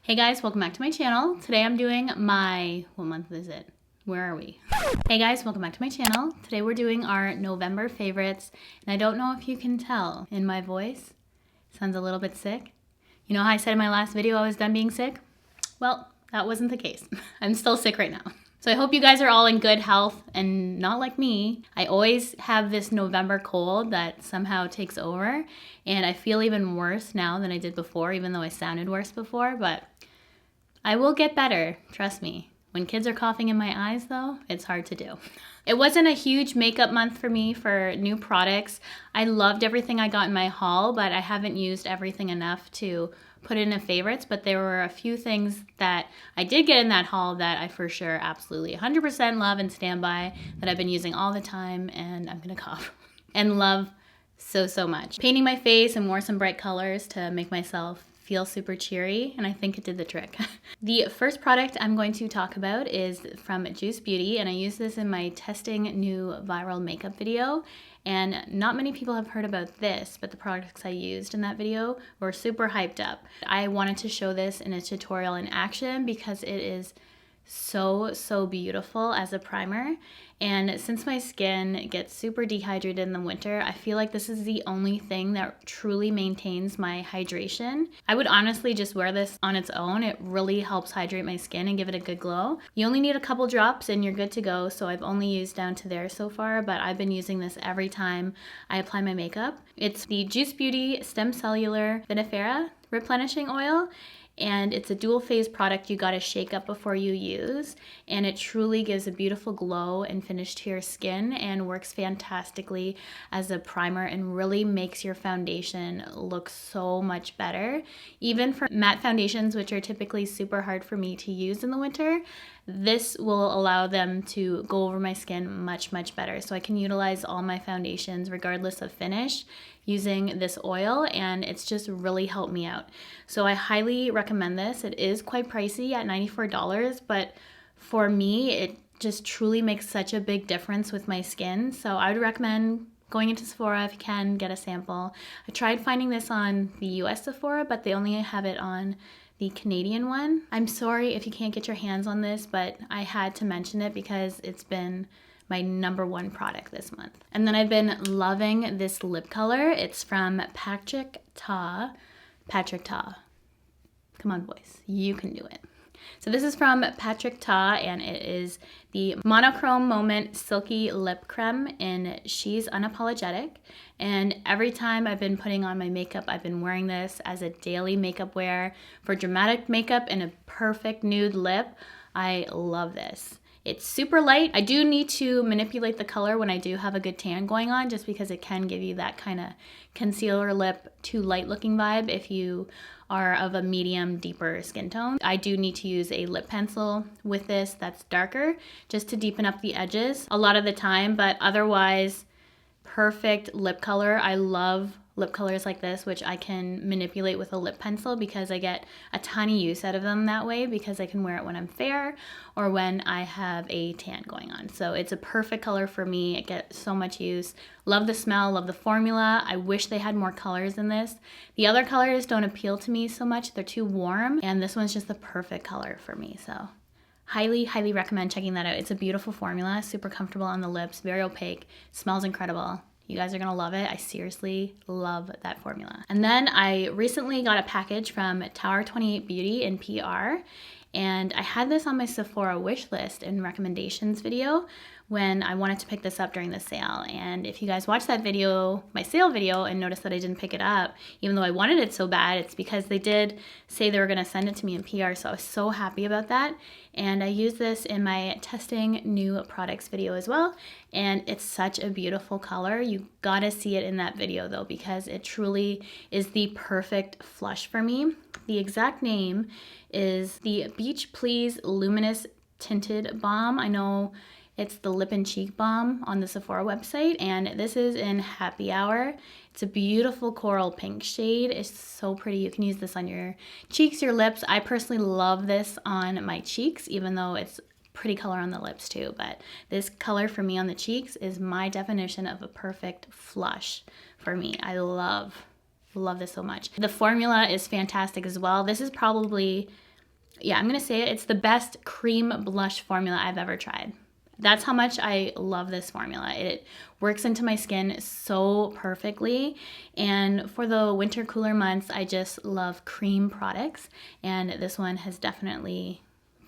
Hey guys, welcome back to my channel. Today I'm doing my, what month is it? Where are we? Hey guys, welcome back to my channel. Today we're doing our November favorites, and I don't know if you can tell in my voice, it sounds a little bit sick. You know how I said in my last video I was done being sick? Well, that wasn't the case. I'm still sick right now. So I hope you guys are all in good health and not like me. I always have this November cold that somehow takes over, and I feel even worse now than I did before, even though I sounded worse before, but I will get better, trust me. When kids are coughing in my eyes though, it's hard to do. It wasn't a huge makeup month for me for new products. I loved everything I got in my haul, but I haven't used everything enough to put in a favorites, but there were a few things that I did get in that haul that I for sure absolutely 100% love and stand by, that I've been using all the time, and I'm gonna cough, and love so much. Painting my face and wore some bright colors to make myself feel super cheery, and I think it did the trick. The first product I'm going to talk about is from Juice Beauty, and I used this in my testing new viral makeup video, and not many people have heard about this, but the products I used in that video were super hyped up. I wanted to show this in a tutorial in action because it is so beautiful as a primer, and since my skin gets super dehydrated in the winter, I feel like this is the only thing that truly maintains my hydration. I would honestly just wear this on its own. It really helps hydrate my skin and give it a good glow. You only need a couple drops and you're good to go, so I've only used down to there so far, but I've been using this every time I apply my makeup. It's the Juice Beauty Stem Cellular Vinifera Replenishing Oil, and it's a dual phase product you gotta shake up before you use, and it truly gives a beautiful glow and finish to your skin and works fantastically as a primer and really makes your foundation look so much better. Even for matte foundations, which are typically super hard for me to use in the winter, this will allow them to go over my skin much better. So I can utilize all my foundations regardless of finish using this oil, and it's just really helped me out. So I highly recommend this. It is quite pricey at $94, but for me, it just truly makes such a big difference with my skin. So I would recommend going into Sephora if you can, get a sample. I tried finding this on the US Sephora, but they only have it on the Canadian one. I'm sorry if you can't get your hands on this, but I had to mention it because it's been my #1 product this month. And then I've been loving this lip color. It's from Patrick Ta. Come on, boys, you can do it. So this is from Patrick Ta, and it is the Monochrome Moment Silky Lip Creme in She's Unapologetic. And every time I've been putting on my makeup, I've been wearing this as a daily makeup wear for dramatic makeup and a perfect nude lip. I love this. It's super light. I do need to manipulate the color when I do have a good tan going on, just because it can give you that kind of concealer lip, too light looking vibe if you are of a medium, deeper skin tone. I do need to use a lip pencil with this that's darker just to deepen up the edges a lot of the time, but otherwise, perfect lip color. I love lip colors like this, which I can manipulate with a lip pencil because I get a ton of use out of them that way, because I can wear it when I'm fair or when I have a tan going on. So it's a perfect color for me. It gets so much use. Love the smell, love the formula. I wish they had more colors in this. The other colors don't appeal to me so much. They're too warm, and this one's just the perfect color for me. So highly recommend checking that out. It's a beautiful formula, super comfortable on the lips, very opaque, smells incredible. You guys are gonna love it. I seriously love that formula. And then I recently got a package from Tower 28 Beauty in PR, and I had this on my Sephora wish list and recommendations video when I wanted to pick this up during the sale. And if you guys watched that video, my sale video, and noticed that I didn't pick it up, even though I wanted it so bad, it's because they did say they were gonna send it to me in PR, so I was so happy about that. And I used this in my testing new products video as well, and it's such a beautiful color. You gotta see it in that video though, because it truly is the perfect flush for me. The exact name is the Beach Please Luminous Tinted Balm. I know it's the Lip and Cheek Balm on the Sephora website, and this is in Happy Hour. It's a beautiful coral pink shade. It's so pretty. You can use this on your cheeks, your lips. I personally love this on my cheeks, even though it's pretty color on the lips too, but this color for me on the cheeks is my definition of a perfect flush for me. I love this so much. The formula is fantastic as well. This is probably yeah, I'm gonna say it. It's the best cream blush formula I've ever tried. That's how much I love this formula. It works into my skin so perfectly. And for the winter cooler months, I just love cream products. And this one has definitely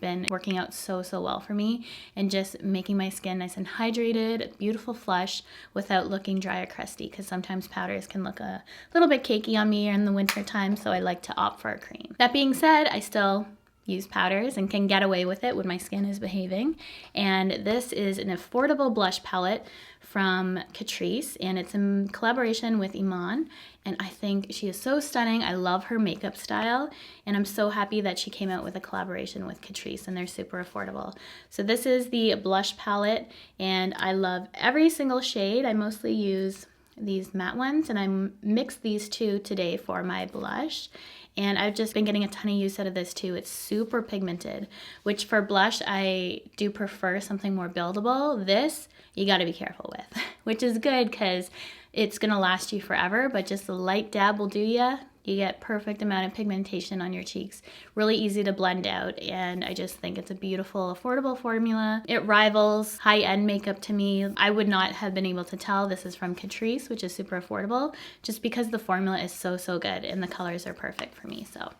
been working out so well for me and just making my skin nice and hydrated, beautiful flush without looking dry or crusty, because sometimes powders can look a little bit cakey on me in the winter time, so I like to opt for a cream. That being said, I still use powders and can get away with it when my skin is behaving. And this is an affordable blush palette from Catrice, and it's in collaboration with Iman, and I think she is so stunning. I love her makeup style, and I'm so happy that she came out with a collaboration with Catrice, and they're super affordable. So this is the blush palette, and I love every single shade. I mostly use these matte ones, and I mixed these two today for my blush. And I've just been getting a ton of use out of this too. It's super pigmented, which for blush, I do prefer something more buildable. This, you gotta be careful with, which is good because it's gonna last you forever, but just a light dab will do ya. You get perfect amount of pigmentation on your cheeks. Really easy to blend out, and I just think it's a beautiful, affordable formula. It rivals high-end makeup to me. I would not have been able to tell this is from Catrice, which is super affordable, just because the formula is so good and the colors are perfect for me. So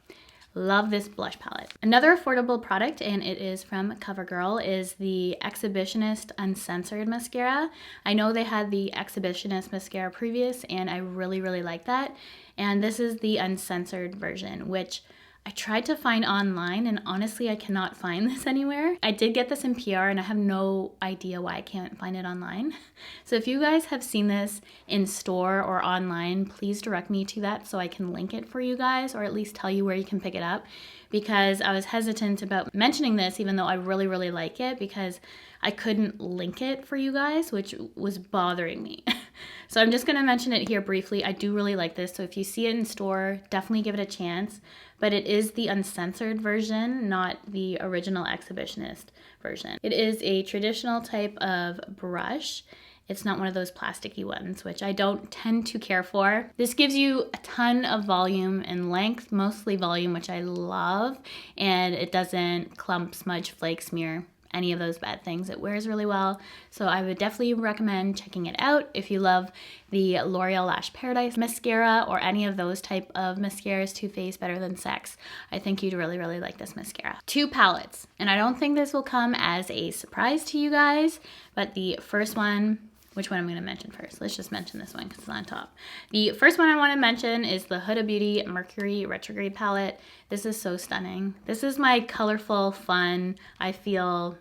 love this blush palette. Another affordable product, and it is from CoverGirl, is the Exhibitionist Uncensored mascara. I know they had the Exhibitionist mascara previous, and I really like that. And this is the uncensored version, which I tried to find online, and honestly, I cannot find this anywhere. I did get this in PR, and I have no idea why I can't find it online. So if you guys have seen this in store or online, please direct me to that so I can link it for you guys, or at least tell you where you can pick it up, because I was hesitant about mentioning this, even though I really like it, because I couldn't link it for you guys, which was bothering me. So I'm just gonna mention it here briefly. I do really like this, so if you see it in store, definitely give it a chance. But it is the uncensored version, not the original Exhibitionist version. It is a traditional type of brush. It's not one of those plasticky ones, which I don't tend to care for. This gives you a ton of volume and length, mostly volume, which I love, and it doesn't clump, smudge, flake, smear, any of those bad things. It wears really well, so I would definitely recommend checking it out if you love the L'Oreal Lash Paradise mascara or any of those type of mascaras. Too Faced, Better Than Sex. I think you'd really like this mascara. Two palettes, and I don't think this will come as a surprise to you guys, but the first one, which one I'm going to mention first? Let's just mention this one because it's on top. The first one I want to mention is the Huda Beauty Mercury Retrograde palette. This is so stunning. This is my colorful, fun, I feel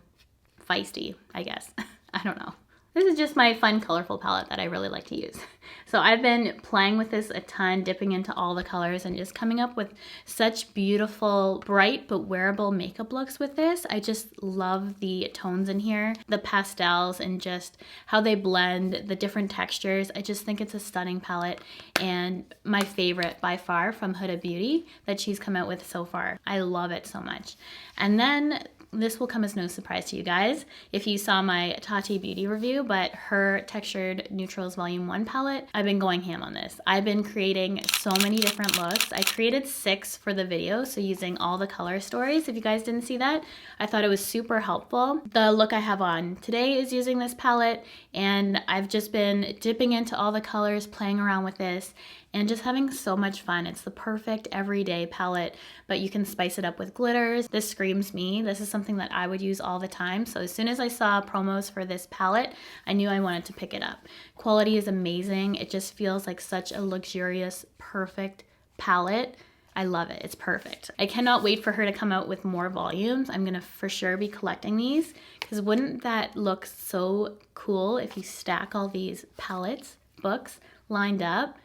feisty, I guess. I don't know. This is just my fun, colorful palette that I really like to use. So I've been playing with this a ton, dipping into all the colors and just coming up with such beautiful, bright, but wearable makeup looks with this. I just love the tones in here, the pastels, and just how they blend, the different textures. I just think it's a stunning palette, and my favorite by far from Huda Beauty that she's come out with so far. I love it so much. And then this will come as no surprise to you guys if you saw my Tati Beauty review, but her Textured Neutrals Volume 1 palette, I've been going ham on this. I've been creating so many different looks. I created 6 for the video, so using all the color stories. If you guys didn't see that, I thought it was super helpful. The look I have on today is using this palette, and I've just been dipping into all the colors, playing around with this, and just having so much fun. It's the perfect everyday palette, but you can spice it up with glitters. This screams me. This is something that I would use all the time. So as soon as I saw promos for this palette, I knew I wanted to pick it up. Quality is amazing. It just feels like such a luxurious, perfect palette. I love it. It's perfect. I cannot wait for her to come out with more volumes. I'm gonna for sure be collecting these, because wouldn't that look so cool if you stack all these palettes, books, lined up?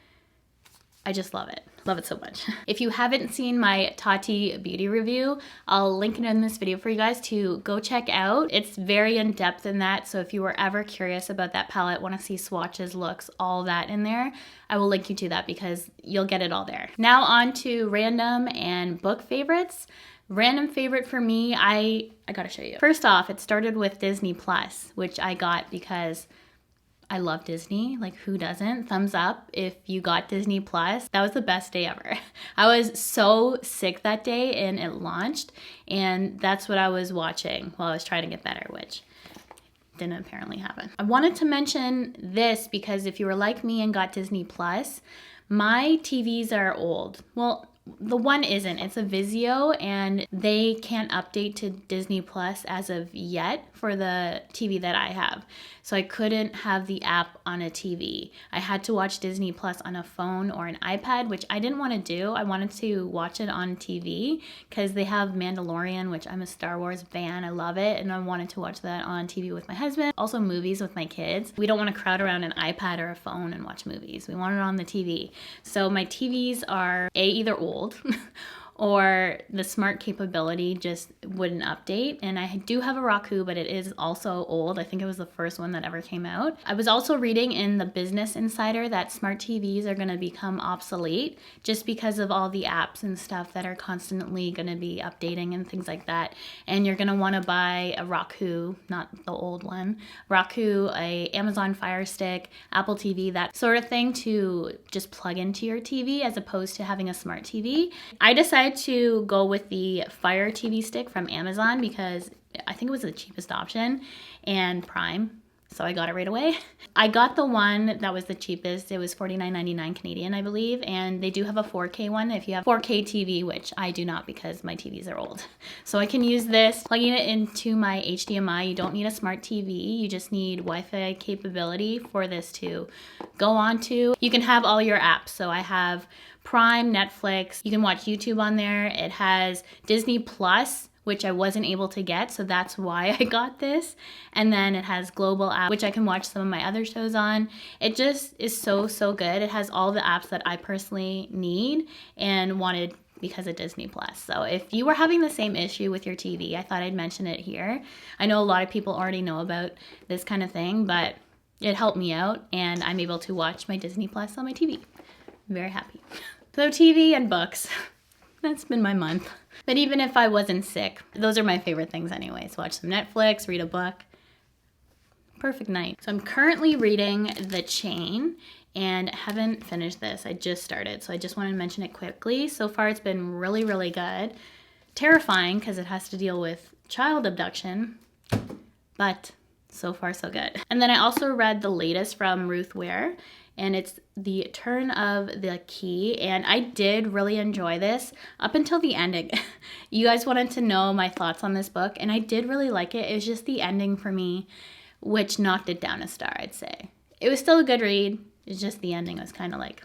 I just love it. Love it so much. If you haven't seen my Tati Beauty review, I'll link it in this video for you guys to go check out. It's very in depth in that, so if you were ever curious about that palette, want to see swatches, looks, all that in there, I will link you to that because you'll get it all there. Now on to random and book favorites. Random favorite for me, I gotta show you. First off, it started with Disney Plus, which I got because I love Disney. Like, who doesn't? Thumbs up if you got Disney Plus. That was the best day ever. I was so sick that day and it launched, and that's what I was watching while I was trying to get better, which didn't apparently happen. I wanted to mention this because if you were like me and got Disney Plus, my TVs are old. Well, the one isn't. It's a Vizio, and they can't update to Disney Plus as of yet for the TV that I have. So I couldn't have the app on a TV. I had to watch Disney Plus on a phone or an iPad, which I didn't want to do. I wanted to watch it on TV because they have Mandalorian, which I'm a Star Wars fan. I love it, and I wanted to watch that on TV with my husband. Also movies with my kids. We don't want to crowd around an iPad or a phone and watch movies. We want it on the TV. So my TVs are either old or the smart capability just wouldn't update. And I do have a Roku, but it is also old. I think it was the first one that ever came out. I was also reading in the Business Insider that smart TVs are going to become obsolete just because of all the apps and stuff that are constantly going to be updating and things like that. And you're going to want to buy a Roku, not the old one, Roku, a Amazon Fire Stick, Apple TV, that sort of thing to just plug into your TV as opposed to having a smart TV. I decided to go with the Fire TV stick from Amazon because I think it was the cheapest option and Prime, so I got it right away. I got the one that was the cheapest. It was $49.99 Canadian, I believe, and they do have a 4K one if you have 4K TV, which I do not because my TVs are old. So I can use this, plugging it into my HDMI. You don't need a smart TV. You just need Wi-Fi capability for this to go on to. You can have all your apps. So I have Prime, Netflix, you can watch YouTube on there. It has Disney Plus, which I wasn't able to get, so that's why I got this. And then it has Global app, which I can watch some of my other shows on. It just is so, so good. It has all the apps that I personally need and wanted because of Disney Plus. So if you were having the same issue with your TV, I thought I'd mention it here. I know a lot of people already know about this kind of thing, but it helped me out and I'm able to watch my Disney Plus on my TV. I'm very happy. So TV and books, that's been my month. But even if I wasn't sick, those are my favorite things anyways. Watch some Netflix, read a book. Perfect night. So I'm currently reading The Chain and haven't finished this. I just started, so I just wanted to mention it quickly. So far it's been really, really good. Terrifying because it has to deal with child abduction, but so far so good. And then I also read the latest from Ruth, Ware, and it's The Turn of the Key, and I did really enjoy this up until the ending. You guys wanted to know my thoughts on this book, and I did really like it. It was just the ending for me, which knocked it down a star, I'd say. It was still a good read. It's just the ending was kind of like,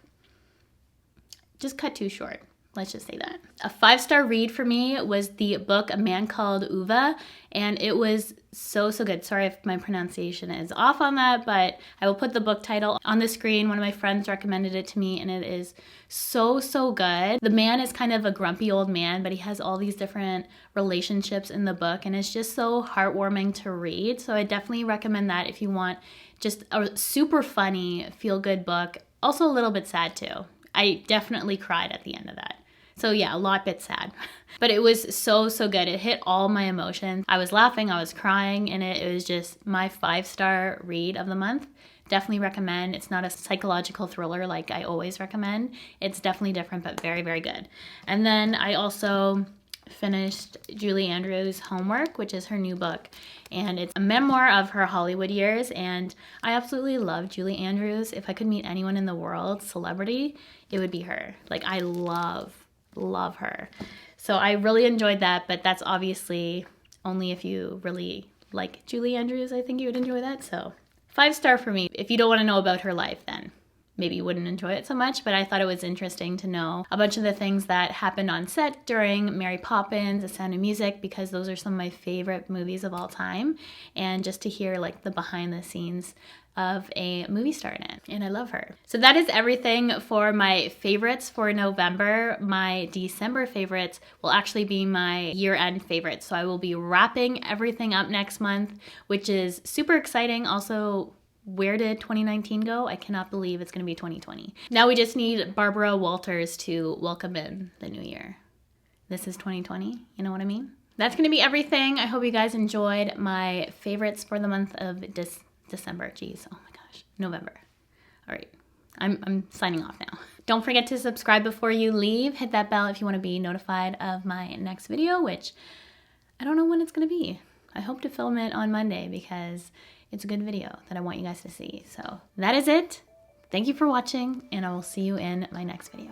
just cut too short. Let's just say that. A 5-star read for me was the book A Man Called Uva, and it was so, so good. Sorry if my pronunciation is off on that, but I will put the book title on the screen. One of my friends recommended it to me, and it is so, so good. The man is kind of a grumpy old man, but he has all these different relationships in the book, and it's just so heartwarming to read. So I definitely recommend that if you want just a super funny, feel-good book. Also a little bit sad too. I definitely cried at the end of that. So yeah, a lot bit sad, but it was so, so good. It hit all my emotions. I was laughing, I was crying, and it was just my 5-star read of the month. Definitely recommend. It's not a psychological thriller like I always recommend. It's definitely different, but very, very good. And then I also finished Julie Andrews' Homework, which is her new book, and it's a memoir of her Hollywood years, and I absolutely love Julie Andrews. If I could meet anyone in the world, celebrity, it would be her. Like, I love her. So I really enjoyed that, but that's obviously only if you really like Julie Andrews. I think you would enjoy that. So 5-star for me. If you don't want to know about her life, then maybe you wouldn't enjoy it so much, but I thought it was interesting to know a bunch of the things that happened on set during Mary Poppins, The Sound of Music, because those are some of my favorite movies of all time, and just to hear like the behind the scenes of a movie star in it, and I love her. So that is everything for my favorites for November. My December favorites will actually be my year-end favorites, so I will be wrapping everything up next month, which is super exciting. Also, where did 2019 go? I cannot believe it's gonna be 2020. Now we just need Barbara Walters to welcome in the new year. This is 2020, you know what I mean? That's gonna be everything. I hope you guys enjoyed my favorites for the month of December. Jeez, oh my God. gosh, November. All right, I'm signing off now. Don't forget to subscribe before you leave. Hit that bell if you want to be notified of my next video, which I don't know when it's going to be. I hope to film it on Monday because it's a good video that I want you guys to see. So that is it. Thank you for watching, and I will see you in my next video.